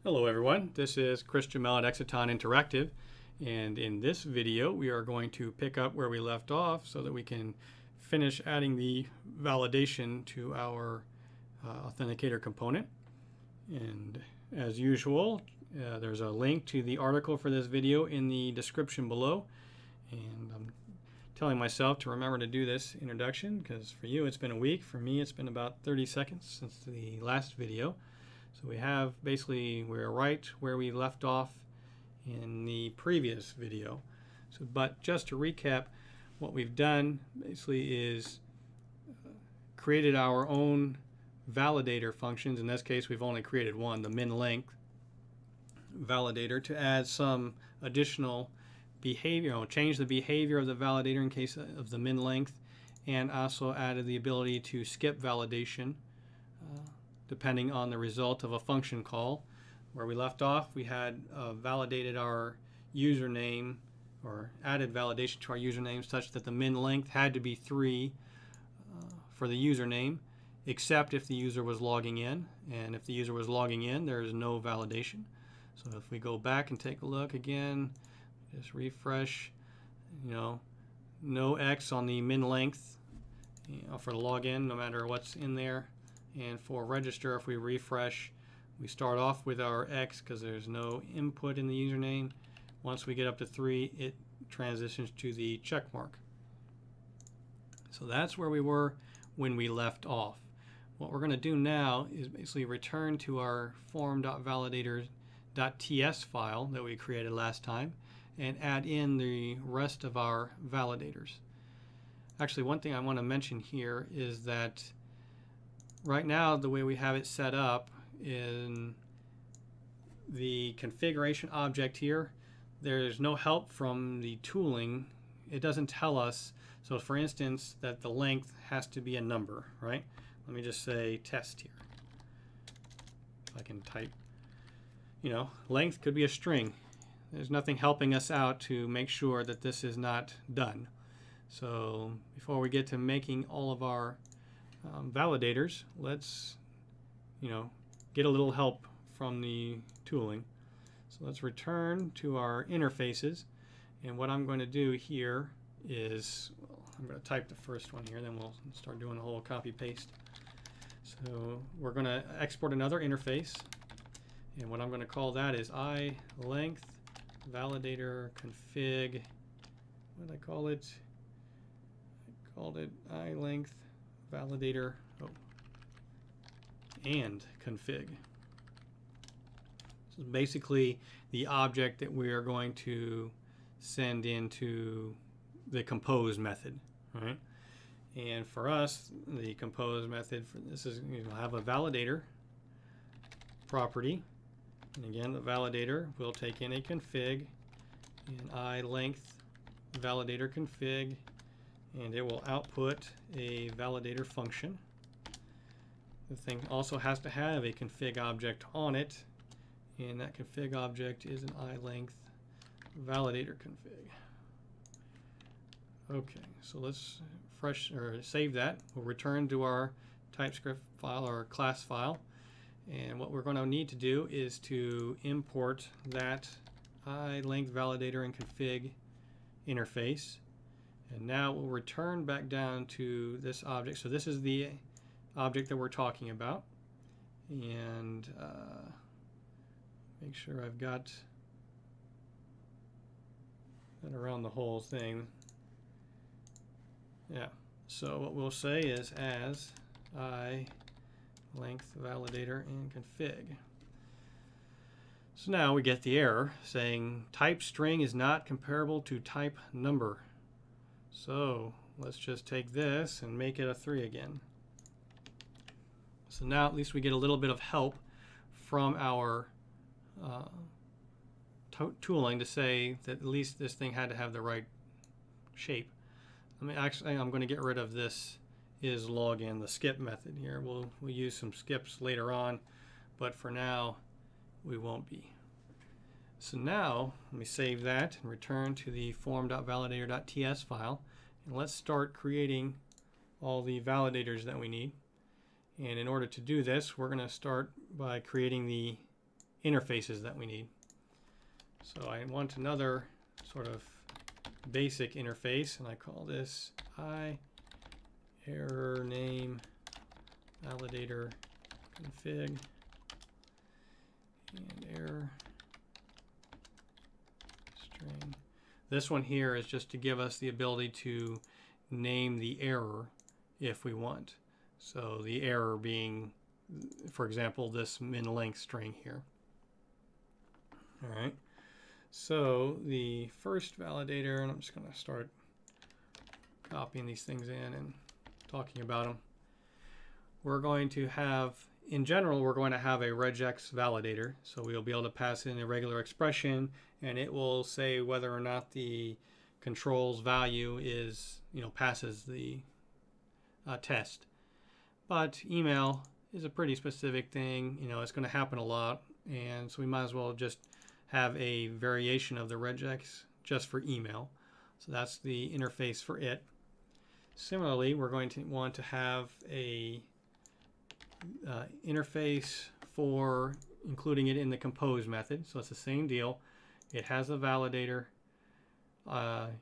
Hello everyone, this is Chris Jamel at Exiton Interactive, and in this video we are going to pick up where we left off so that we can finish adding the validation to our authenticator component. And as usual, there's a link to the article for this video in the description below, and I'm telling myself to remember to do this introduction because for you it's been a week, for me it's been about 30 seconds since the last video. So we have we're right where we left off in the previous video. But just to recap, what we've done basically is created our own validator functions. In this case, we've only created one, the min length validator, to add some additional behavior, change the behavior of the validator in case of the min length, and also added the ability to skip validation depending on the result of a function call. Where we left off, we had validated our username, or added validation to our username such that the min length had to be 3 for the username, except if the user was logging in. And if the user was logging in, there is no validation. So if we go back and take a look again, just refresh, no X on the min length for the login, no matter what's in there. And for register, if we refresh, we start off with our X because there's no input in the username. Once we get up to 3, it transitions to the check mark. So that's where we were when we left off. What we're going to do now is basically return to our form.validator.ts file that we created last time and add in the rest of our validators. Actually, one thing I want to mention here is that right now, the way we have it set up in the configuration object here, there's no help from the tooling. It doesn't tell us. So for instance, that the length has to be a number, right? Let me just say test here. If I can type, length could be a string. There's nothing helping us out to make sure that this is not done. So before we get to making all of our validators, let's get a little help from the tooling. So let's return to our interfaces, and what I'm going to do here is, I'm going to type the first one here, then we'll start doing a whole copy paste. So we're going to export another interface, and what I'm going to call that is length validator config. What did I call it? I called it length validator and config. This is basically the object that we are going to send into the compose method, right? And for us, the compose method for this is, have a validator property, and again the validator will take in a config and length validator config, and it will output a validator function. The thing also has to have a config object on it, and that config object is an length validator config. Okay, so let's save that. We'll return to our TypeScript file or class file, and what we're going to need to do is to import that length validator and config interface. And now we'll return back down to this object. So this is the object that we're talking about. And make sure I've got that around the whole thing. Yeah. So what we'll say is as length validator and config. So now we get the error saying type string is not comparable to type number. So let's just take this and make it a 3 again. So now at least we get a little bit of help from our tooling to say that at least this thing had to have the right shape. I'm going to get rid of this is login, the skip method here. We'll use some skips later on, but for now we won't be. So now let me save that and return to the form.validator.ts file, and let's start creating all the validators that we need. And in order to do this, we're going to start by creating the interfaces that we need. So I want another sort of basic interface, and I call this error name validator config and error string. This one here is just to give us the ability to name the error if we want. So the error being, for example, this min length string here. All right. So the first validator, and I'm just going to start copying these things in and talking about them. We're going to have, in general, we're going to have a regex validator. So we'll be able to pass in a regular expression, and it will say whether or not the control's value is, passes the test. But email is a pretty specific thing. It's going to happen a lot, and so we might as well just have a variation of the regex just for email. So that's the interface for it. Similarly, we're going to want to have a interface for including it in the compose method. So it's the same deal. It has a validator.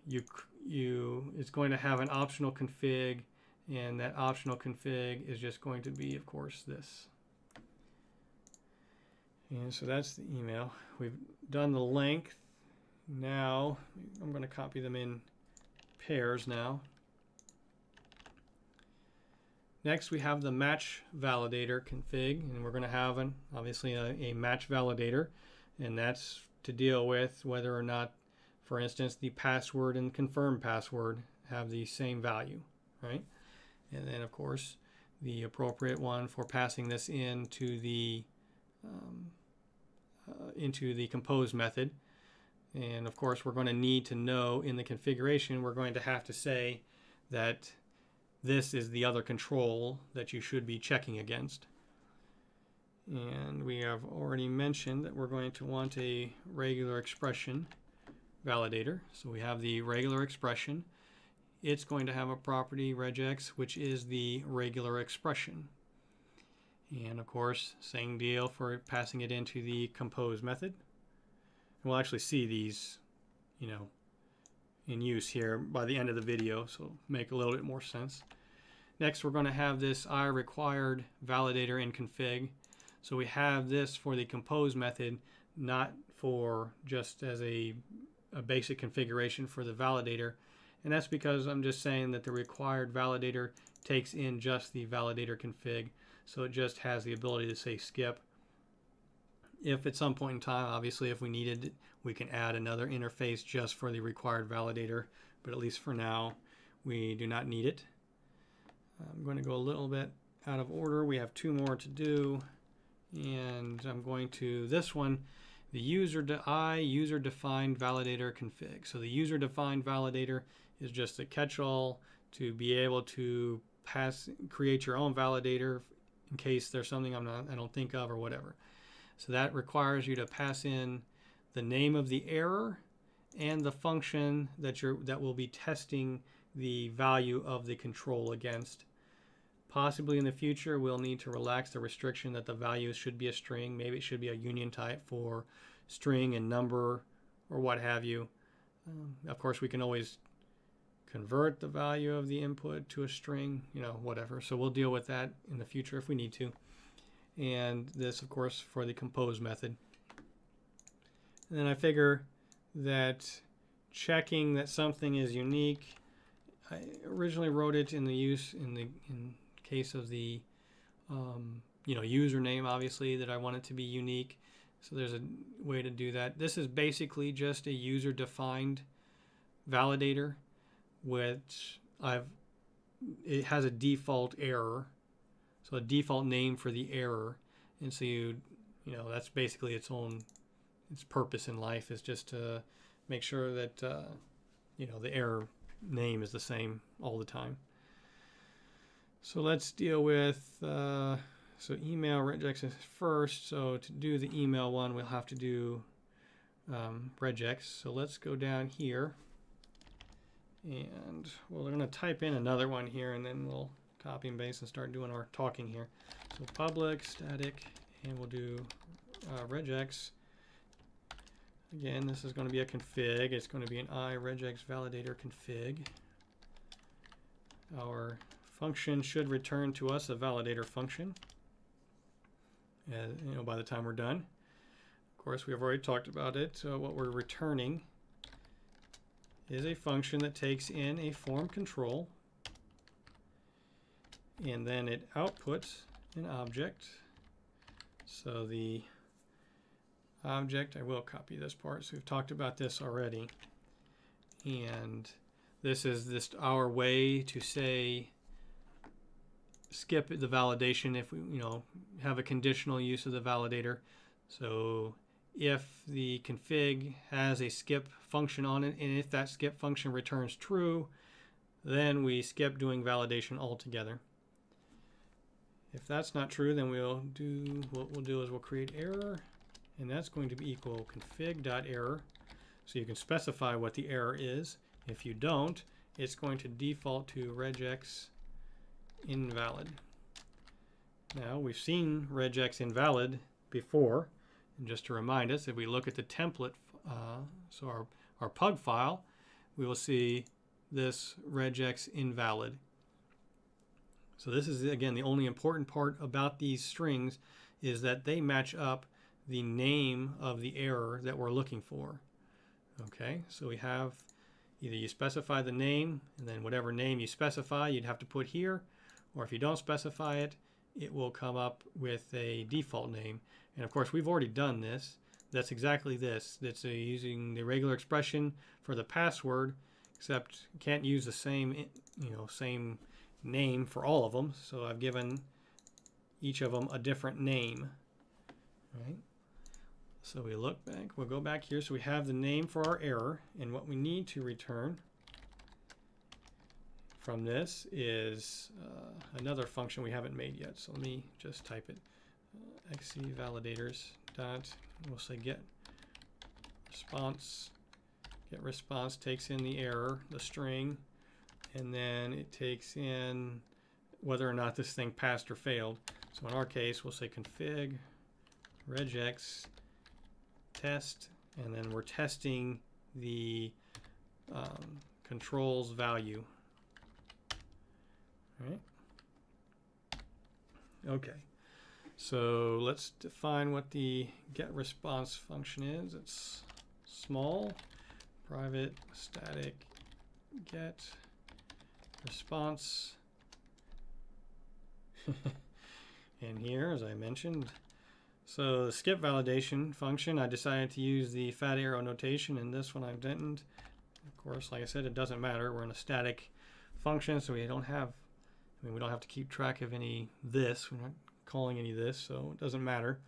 It's going to have an optional config, and that optional config is just going to be, of course, this. And so that's the email. We've done the length. Now I'm going to copy them in pairs now. Next, we have the match validator config, and we're going to have obviously a match validator, and that's to deal with whether or not, for instance, the password and confirm password have the same value, right? And then, of course, the appropriate one for passing this into the compose method. And of course, we're going to need to know in the configuration, we're going to have to say that this is the other control that you should be checking against. And we have already mentioned that we're going to want a regular expression validator. So we have the regular expression. It's going to have a property regex, which is the regular expression. And of course, same deal for passing it into the compose method. And we'll actually see these, in use here by the end of the video, so make a little bit more sense. Next, we're going to have this required validator in config. So we have this for the compose method, not for just as a basic configuration for the validator. And that's because I'm just saying that the required validator takes in just the validator config. So it just has the ability to say skip. If at some point in time, obviously, if we needed, we can add another interface just for the required validator. But at least for now, we do not need it. I'm going to go a little bit out of order. We have two more to do. And I'm going to this one, the user-defined validator config. So the user-defined validator is just a catch-all to be able to create your own validator in case there's something I don't think of or whatever. So that requires you to pass in the name of the error and the function that will be testing the value of the control against. Possibly in the future, we'll need to relax the restriction that the value should be a string. Maybe it should be a union type for string and number or what have you. Of course, we can always convert the value of the input to a string, whatever. So we'll deal with that in the future if we need to. And this, of course, for the compose method. And then I figure that checking that something is unique, I originally wrote it in case of the username, obviously, that I want it to be unique. So there's a way to do that. This is basically just a user-defined validator, which it has a default error, so a default name for the error, and so that's basically its purpose in life is just to make sure that the error name is the same all the time. So let's deal with so email regex is first. So to do the email one, we'll have to do regex. So let's go down here, and we're going to type in another one here, and then we'll copy and paste and start doing our talking here. So public static, and we'll do regex. Again, this is going to be a config. It's going to be an regex validator config. Our function should return to us a validator function, by the time we're done. Of course, we have already talked about it. So what we're returning is a function that takes in a form control, and then it outputs an object. So the object, I will copy this part, so we've talked about this already, and this is our way to say skip the validation if we have a conditional use of the validator. So if the config has a skip function on it, and if that skip function returns true, then we skip doing validation altogether. If that's not true, then what we'll do is we'll create error, and that's going to be equal config.error. So you can specify what the error is. If you don't, it's going to default to regex invalid. Now, we've seen regex invalid before, and just to remind us, if we look at the template, so our pug file, we will see this regex invalid. So this is, again, the only important part about these strings is that they match up the name of the error that we're looking for. Okay, so we have either you specify the name, and then whatever name you specify, you'd have to put here, or if you don't specify it, it will come up with a default name. And of course, we've already done this. That's exactly this. That's using the regular expression for the password, except you can't use the same, same name for all of them. So I've given each of them a different name. Right? So we look back, we'll go back here. So we have the name for our error, and what we need to return from this is another function we haven't made yet. So let me just type it. Xc validators dot, we'll say get response. Get response takes in the error, the string, and then it takes in whether or not this thing passed or failed. So in our case, we'll say config regex test, and then we're testing the controls value. All right. Okay. So let's define what the get response function is. It's small private static get response. And here, as I mentioned, so the skip validation function, I decided to use the fat arrow notation, and this one I didn't. Of course, like I said, it doesn't matter. We're in a static function, so we don't have to keep track of any this. We're not calling any of this, so it doesn't matter.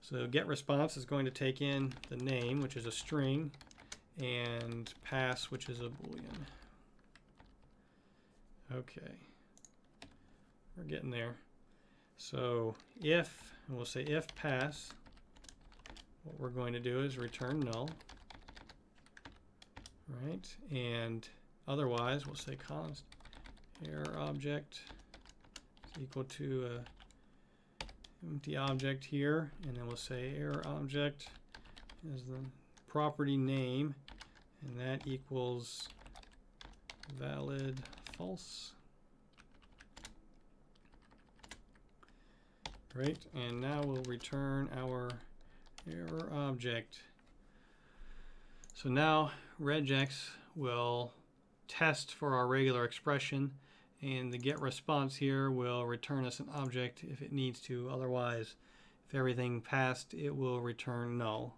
So get response is going to take in the name, which is a string, and pass, which is a boolean. Okay, we're getting there. So if, and we'll say if pass, what we're going to do is return null, right? And otherwise, we'll say const error object is equal to a empty object here, and then we'll say error object is the property name, and that equals valid false. Great, and now we'll return our error object. So now regex will test for our regular expression, and the get response here will return us an object if it needs to. Otherwise, if everything passed, it will return null.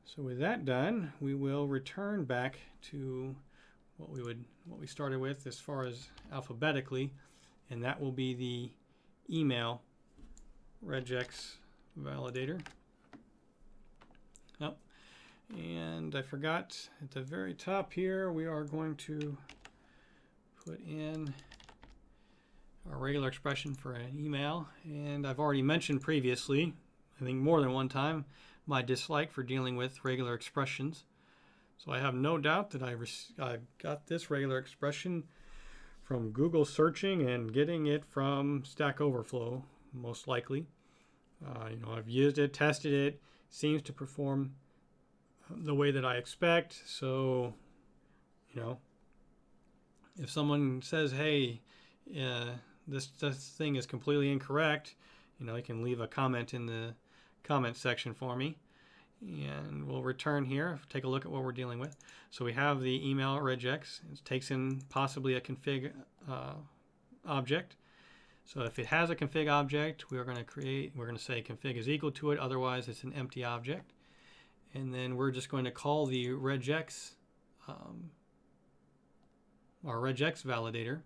So with that done, we will return back to what we started with as far as alphabetically, and that will be the email regex validator. Oh, and I forgot at the very top here, we are going to put in our regular expression for an email. And I've already mentioned previously, I think more than one time, my dislike for dealing with regular expressions. So I have no doubt that I got this regular expression from Google searching and getting it from Stack Overflow, most likely. I've used it, tested it, seems to perform the way that I expect. So, if someone says, hey, this thing is completely incorrect, you can leave a comment in the comment section for me. And we'll return here, take a look at what we're dealing with. So we have the email regex. It takes in possibly a config object. So if it has a config object, we're going to say config is equal to it, otherwise it's an empty object. And then we're just going to call the regex, our regex validator,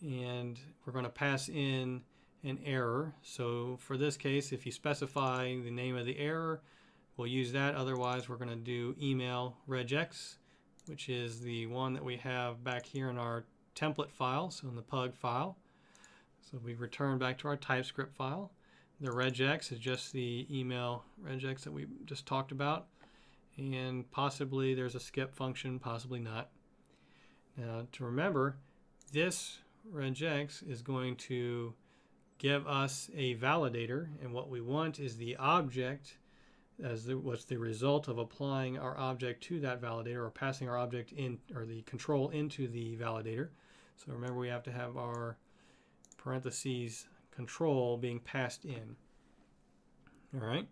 and we're going to pass in an error. So for this case, if you specify the name of the error, we'll use that. Otherwise, we're going to do email regex, which is the one that we have back here in our template file, so in the pug file. So we return back to our TypeScript file. The regex is just the email regex that we just talked about. And possibly there's a skip function, possibly not. Now, to remember, this regex is going to give us a validator, and what we want is the object as what's the result of applying our object to that validator, or passing our object in, or the control into the validator. So remember, we have to have our parentheses control being passed in. All right,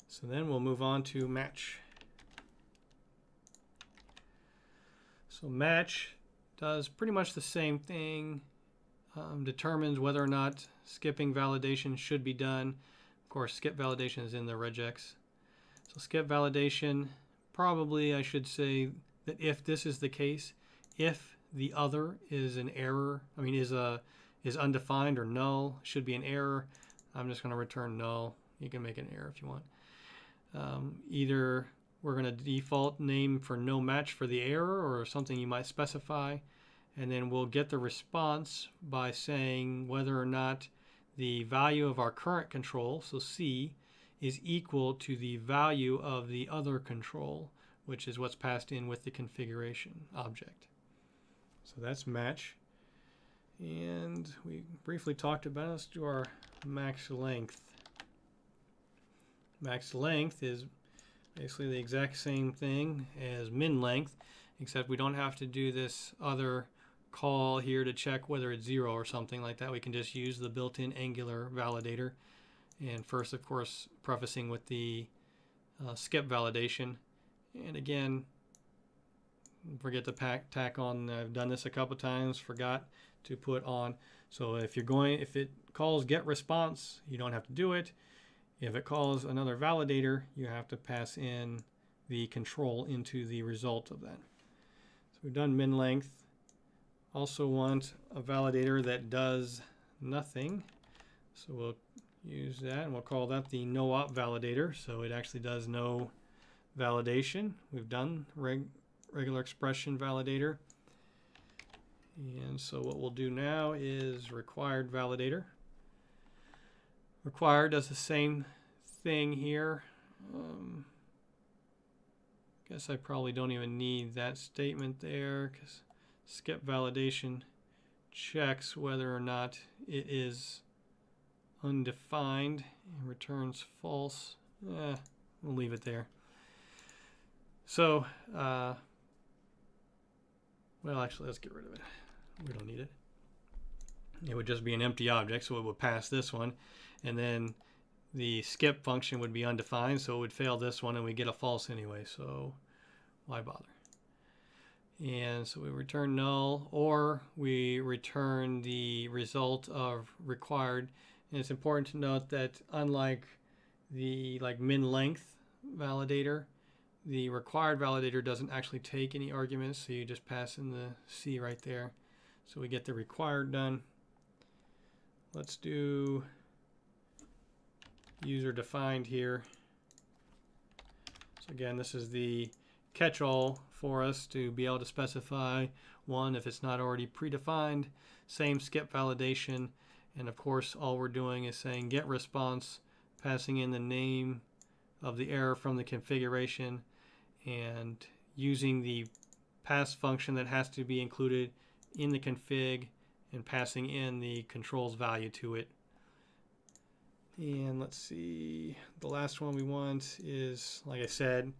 so then we'll move on to match. So match does pretty much the same thing, determines whether or not skipping validation should be done. Of course, skip validation is in the regex. So skip validation, probably I should say that if this is the case, if the other is an error, is undefined or null, should be an error, I'm just going to return null. You can make an error if you want. Either we're going to default name for no match for the error, or something you might specify, and then we'll get the response by saying whether or not the value of our current control, so C, is equal to the value of the other control, which is what's passed in with the configuration object. So that's match. And we briefly talked about it. Let's do our max length. Max length is basically the exact same thing as min length, except we don't have to do this other call here to check whether it's 0 or something like that. We can just use the built-in Angular validator. And first, of course, prefacing with the skip validation. And again, forget to tack on. I've done this a couple times, forgot to put on. So if it calls get response, you don't have to do it. If it calls another validator, you have to pass in the control into the result of that. So we've done min length. Also want a validator that does nothing. So we'll use that, and we'll call that the no op validator. So it actually does no validation. We've done regular expression validator. And so what we'll do now is required validator. Required does the same thing here. Guess I probably don't even need that statement there, because skip validation checks whether or not it is undefined and returns false. We'll leave it there. So, well, actually, let's get rid of it. We don't need it. It would just be an empty object, so it would pass this one. And then the skip function would be undefined, so it would fail this one, and we get a false anyway, so why bother? And so we return null, or we return the result of required. And it's important to note that unlike the min length validator, the required validator doesn't actually take any arguments, so you just pass in the C right there. So we get the required done. Let's do user defined here. So again, this is the catch-all for us to be able to specify one if it's not already predefined. Same skip validation, and of course all we're doing is saying get response, passing in the name of the error from the configuration, and using the pass function that has to be included in the config and passing in the controls value to it. And let's see, the last one we want is, like I said,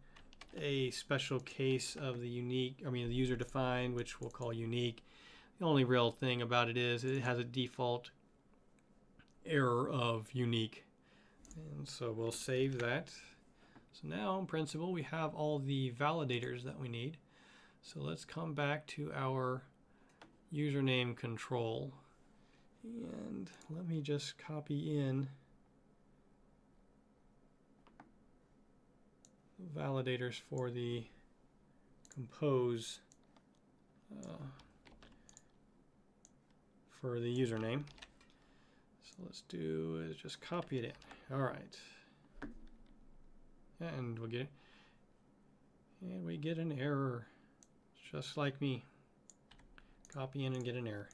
a special case of the unique, the user defined, which we'll call unique. The only real thing about it is it has a default error of unique. And so we'll save that. So now in principle we have all the validators that we need. So let's come back to our username control. And let me just copy in the validators for the compose for the username. So let's do is just copy it in. All right. And we'll get it. And we get an error, just like me. Copy in and get an error.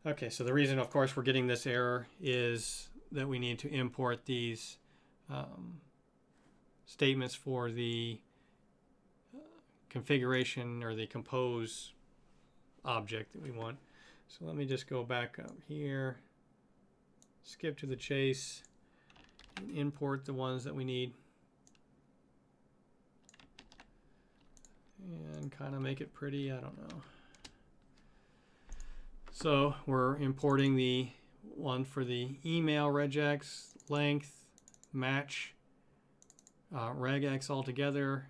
Okay, so the reason, of course, we're getting this error is that we need to import these statements for the configuration or the compose object that we want. So let me just go back up here, skip to the chase, and import the ones that we need. And kind of make it pretty, I don't know. So we're importing the one for the email regex, length, match, regex altogether,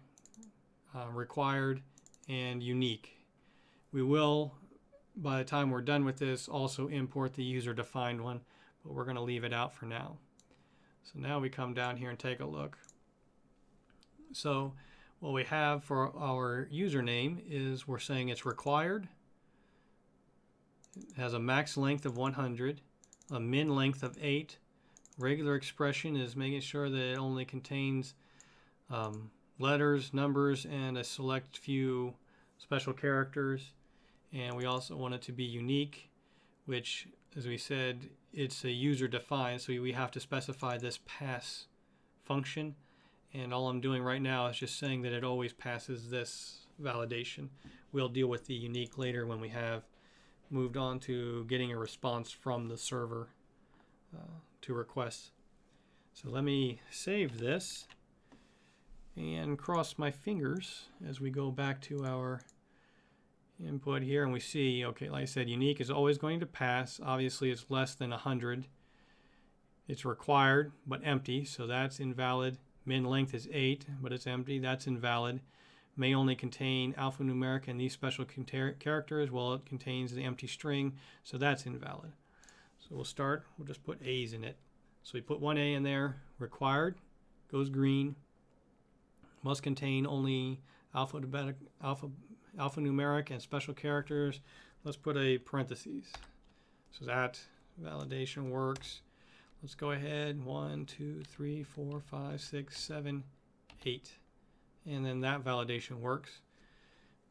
required, and unique. We will, by the time we're done with this, also import the user defined one, but we're going to leave it out for now. So now we come down here and take a look. So what we have for our username is we're saying it's required. It has a max length of 100, a min length of 8. Regular expression is making sure that it only contains letters, numbers, and a select few special characters. And we also want it to be unique, which, as we said, it's a user defined, so we have to specify this pass function. And all I'm doing right now is just saying that it always passes this validation. We'll deal with the unique later when we have moved on to getting a response from the server to requests. So let me save this and cross my fingers as we go back to our input here, and we see, okay, like I said, unique is always going to pass. Obviously it's less than 100. It's required but empty, so that's invalid. Min length is 8, but it's empty. That's invalid. May only contain alphanumeric and these special characters. Well, it contains the empty string, so that's invalid. So we'll just put A's in it. So we put one A in there. Required goes green. Must contain only alphanumeric and special characters. Let's put a parentheses. So that validation works. Let's go ahead, 1, 2, 3, 4, 5, 6, 7, 8. And then that validation works.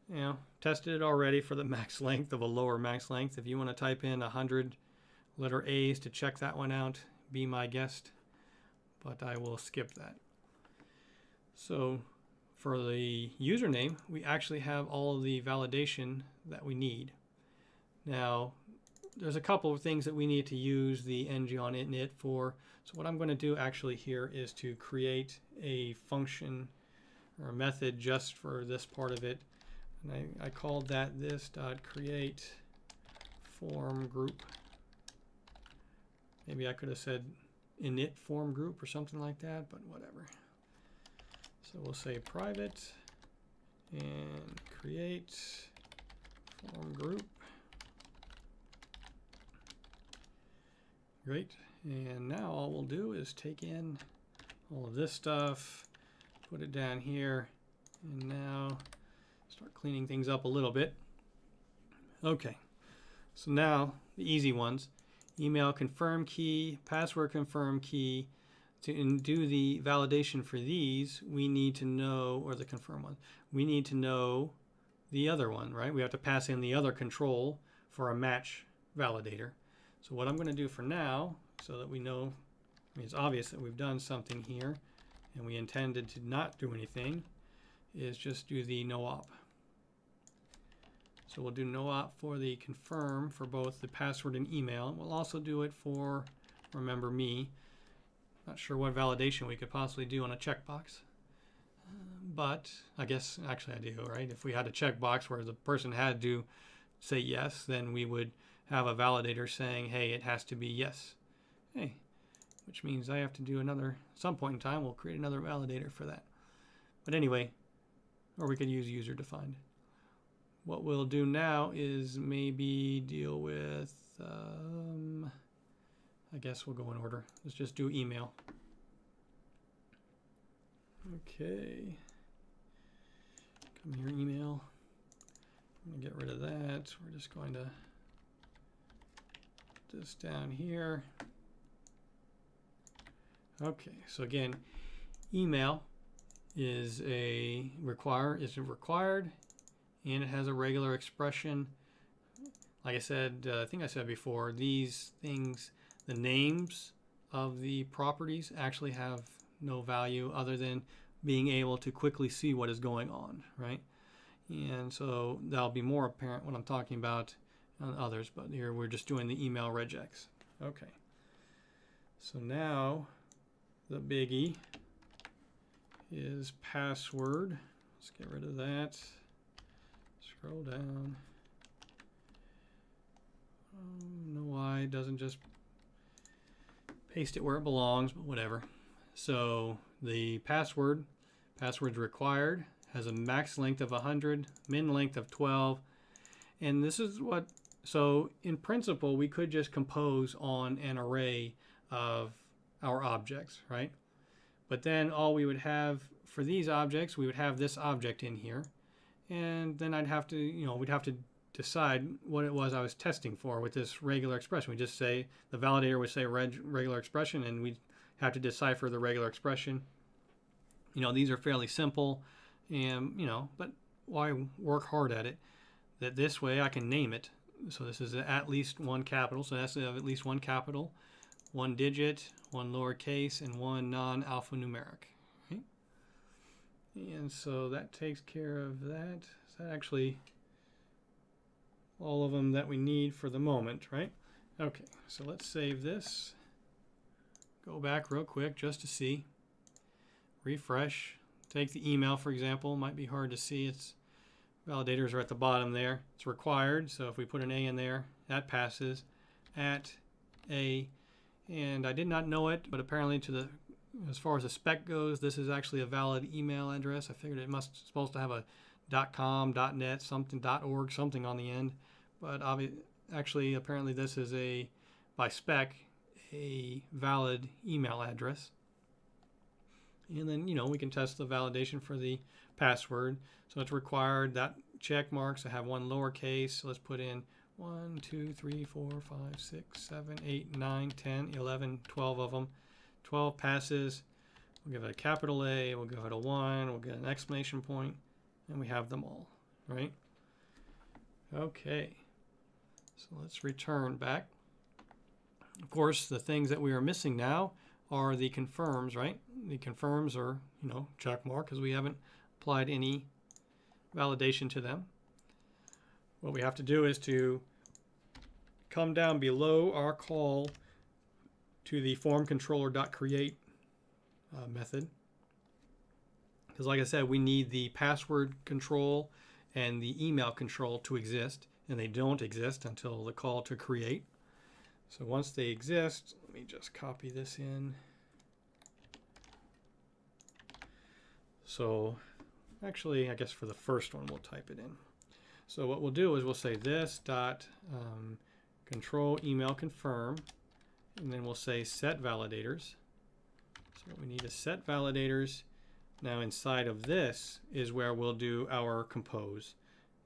You know, tested it already for the max length of a lower max length. If you want to type in 100 letter A's to check that one out, be my guest. But I will skip that. So for the username, we actually have all of the validation that we need. Now, there's a couple of things that we need to use the ng on init for. So what I'm going to do actually here is to create a function or a method just for this part of it. And I called that this.create form group. Maybe I could have said init form group or something like that, but whatever. So we'll say private and create form group. Great. And now all we'll do is take in all of this stuff, put it down here, and now start cleaning things up a little bit. Okay. So now the easy ones. Email confirm key, password confirm key. To do the validation for these, we need to know, or the confirm one, we need to know the other one, right? We have to pass in the other control for a match validator. So what I'm going to do for now, so that we know, it's obvious that we've done something here, and we intended to not do anything, is just do the no op. So we'll do no op for the confirm for both the password and email. We'll also do it for remember me. Not sure what validation we could possibly do on a checkbox. But I guess actually I do, right? If we had a checkbox where the person had to say yes, then we would have a validator saying, hey, it has to be yes. Hey, which means I have to do another, at some point in time, we'll create another validator for that. But anyway, or we could use user defined. What we'll do now is maybe deal with, I guess we'll go in order. Let's just do email. Okay. Come here, email. I'm going to get rid of that. We're just going to put this down here. Okay, so again, email is required, and it has a regular expression. Like I said, I think I said before, these things, the names of the properties actually have no value other than being able to quickly see what is going on, right? And so that'll be more apparent when I'm talking about others, but here we're just doing the email regex. Okay. So now the biggie is password. Let's get rid of that. Scroll down. I don't know why it doesn't just paste it where it belongs, but whatever. So the password's required, has a max length of 100, min length of 12, and this is what, so in principle we could just compose on an array of our objects, right? But then all we would have for these objects, we would have this object in here, and then I'd have to, we'd have to decide what it was I was testing for with this regular expression. We just say, the validator would say regular expression, and we'd have to decipher the regular expression. These are fairly simple, and but why work hard at it? That this way I can name it. So this is at least one capital, so that's at least one capital, one digit, one lowercase, and one non-alphanumeric. Right? And so that takes care of that. Is that actually all of them that we need for the moment, right? Okay, so let's save this. Go back real quick just to see. Refresh. Take the email, for example. Might be hard to see. Its validators are at the bottom there. It's required, so if we put an A in there, that passes. At A, and I did not know it, but apparently as far as the spec goes, this is actually a valid email address. I figured it supposed to have a .com, .net, something, .org, something on the end, but actually apparently this is by spec a valid email address. And then we can test the validation for the password. So it's required that check marks. I have one lowercase, so let's put in 1, 2, 3, 4, 5, 6, 7, 8, 9, 10, 11, 12 of them. 12 passes. We'll give it a capital A, we'll give it a 1, we'll get an exclamation point, and we have them all, right? Okay, so let's return back. Of course, the things that we are missing now are the confirms, right? The confirms are, check mark, because we haven't applied any validation to them. What we have to do is to come down below our call to the form controller.create method. Because like I said, we need the password control and the email control to exist, and they don't exist until the call to create. So once they exist, let me just copy this in. So actually, I guess for the first one, we'll type it in. So what we'll do is we'll say this dot control email confirm, and then we'll say set validators. So we need to set validators. Now inside of this is where we'll do our compose,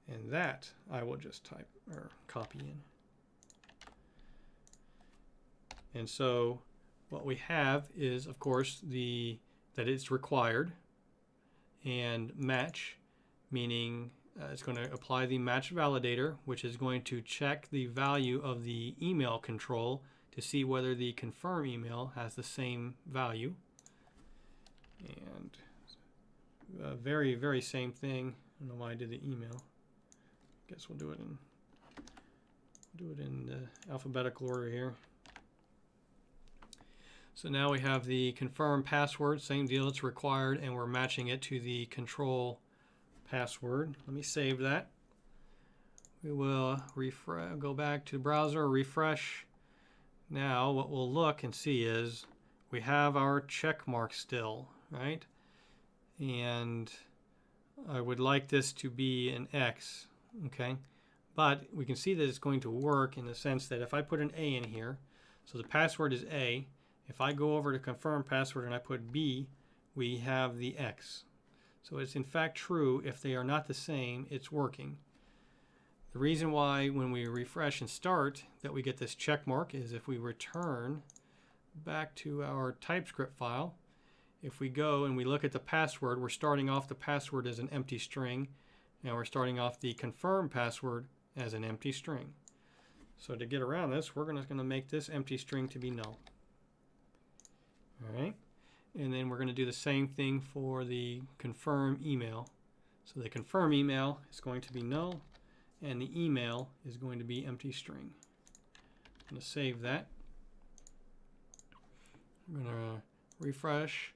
and that I will just type or copy in. And so what we have is, of course, that it's required, and match, meaning it's going to apply the match validator, which is going to check the value of the email control to see whether the confirm email has the same value. And very, very same thing. I don't know why I did the email. I guess we'll do it in the alphabetical order here. So now we have the confirm password, same deal, it's required, and we're matching it to the control password. Let me save that. We will go back to browser, refresh. Now what we'll look and see is we have our check mark still, right? And I would like this to be an X, okay? But we can see that it's going to work in the sense that if I put an A in here, so the password is A. If I go over to confirm password and I put B, we have the X. So it's in fact true. If they are not the same, it's working. The reason why when we refresh and start that we get this check mark is if we return back to our TypeScript file, if we go and we look at the password, we're starting off the password as an empty string, and we're starting off the confirm password as an empty string. So to get around this, we're going to make this empty string to be null. All right, and then we're going to do the same thing for the confirm email. So the confirm email is going to be null, and the email is going to be empty string. I'm going to save that. I'm going to refresh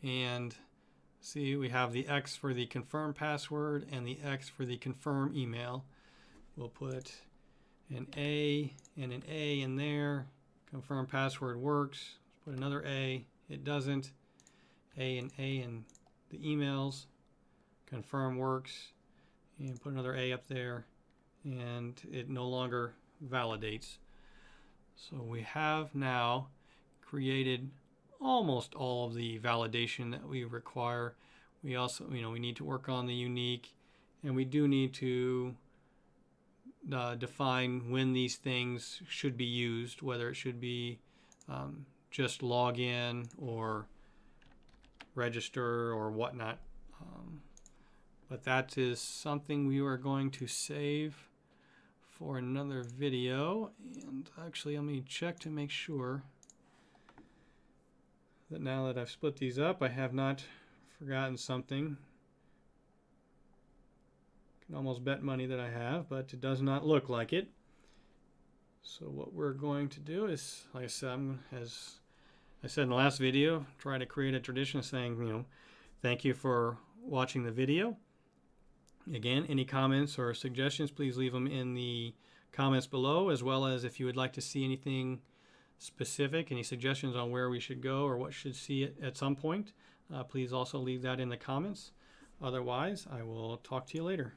and see we have the X for the confirm password and the X for the confirm email. We'll put an A and an A in there. Confirm password works. Let's put another A. It doesn't. A and A in the emails. Confirm works. And put another A up there. And it no longer validates. So we have now created almost all of the validation that we require. We also, we need to work on the unique, and we do need to define when these things should be used, whether it should be just login or register or whatnot. But that is something we are going to save for another video. And actually, let me check to make sure that now that I've split these up, I have not forgotten something. Can almost bet money that I have, but it does not look like it. So what we're going to do is, like I said, as I said in the last video, try to create a tradition of saying, thank you for watching the video. Again, any comments or suggestions, please leave them in the comments below, as well as if you would like to see anything specific, any suggestions on where we should go or what should see it at some point, please also leave that in the comments. Otherwise, I will talk to you later.